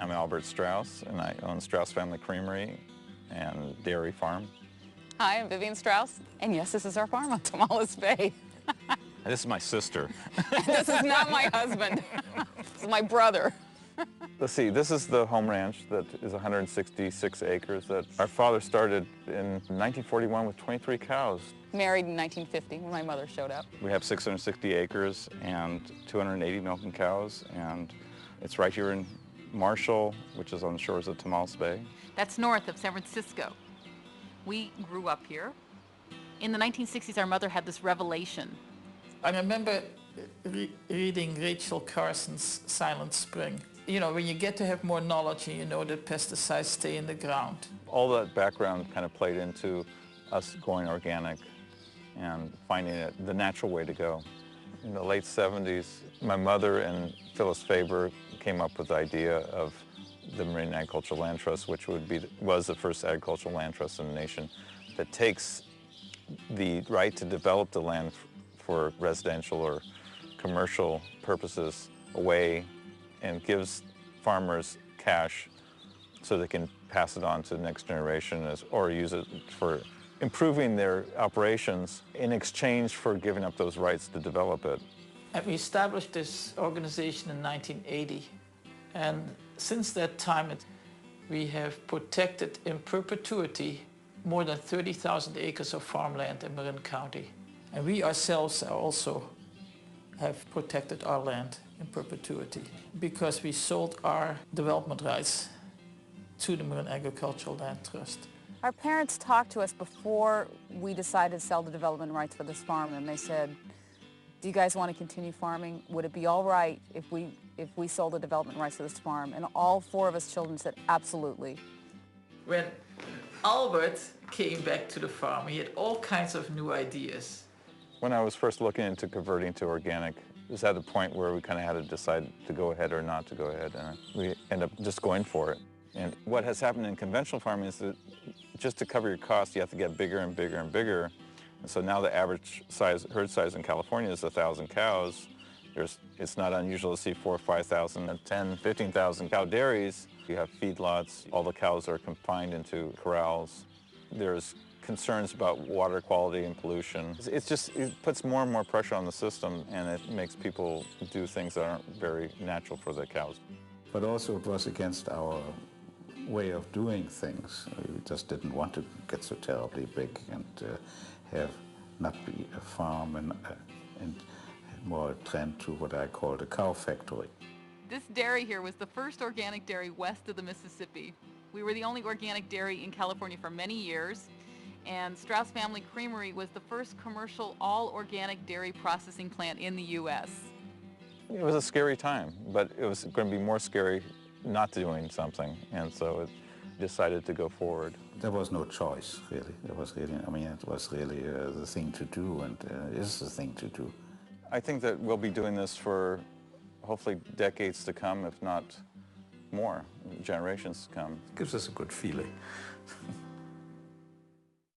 I'm Albert Straus, and I own Straus Family Creamery and Dairy Farm. Hi, I'm Vivian Straus, and yes, this is our farm on Tomales Bay. This is my sister. This is not my husband. This is my brother. Let's see, this is the home ranch that is 166 acres that our father started in 1941 with 23 cows. Married in 1950 when my mother showed up. We have 660 acres and 280 milking cows, and it's right here in Marshall, which is on the shores of Tomales Bay. That's north of San Francisco. We grew up here. In the 1960s, our mother had this revelation. I remember reading Rachel Carson's Silent Spring. You know, when you get to have more knowledge and you know that pesticides stay in the ground. All that background kind of played into us going organic and finding it the natural way to go. In the late 70s, my mother and Phyllis Faber came up with the idea of the Marine Agricultural Land Trust, which was the first agricultural land trust in the nation that takes the right to develop the land for residential or commercial purposes away and gives farmers cash so they can pass it on to the next generation or use it for improving their operations in exchange for giving up those rights to develop it. And we established this organization in 1980, and since that time we have protected in perpetuity more than 30,000 acres of farmland in Marin County. And we ourselves also have protected our land in perpetuity because we sold our development rights to the Marine Agricultural Land Trust. Our parents talked to us before we decided to sell the development rights for this farm, and they said, do you guys want to continue farming? Would it be all right if we sold the development rights to this farm? And all four of us children said, absolutely. When Albert came back to the farm, he had all kinds of new ideas. When I was first looking into converting to organic, it was at a point where we kind of had to decide to go ahead or not to go ahead, and we ended up just going for it. And what has happened in conventional farming is that just to cover your costs, you have to get bigger and bigger and bigger. And so now the average herd size in California is 1,000 cows. It's not unusual to see 4,000 or 5,000 and 10,000, 15,000 cow dairies. You have feedlots. All the cows are confined into corrals. There's concerns about water quality and pollution. It puts more and more pressure on the system, and it makes people do things that aren't very natural for the cows. But also it was against our way of doing things. We just didn't want to get so terribly big and not be a farm and more a trend to what I call the cow factory. This dairy here was the first organic dairy west of the Mississippi. We were the only organic dairy in California for many years, and Straus Family Creamery was the first commercial all-organic dairy processing plant in the U.S. It was a scary time, but it was going to be more scary not doing something, and so it decided to go forward. There was no choice, really. It was really the thing to do, and is the thing to do. I think that we'll be doing this for hopefully decades to come, if not more, generations to come. It gives us a good feeling.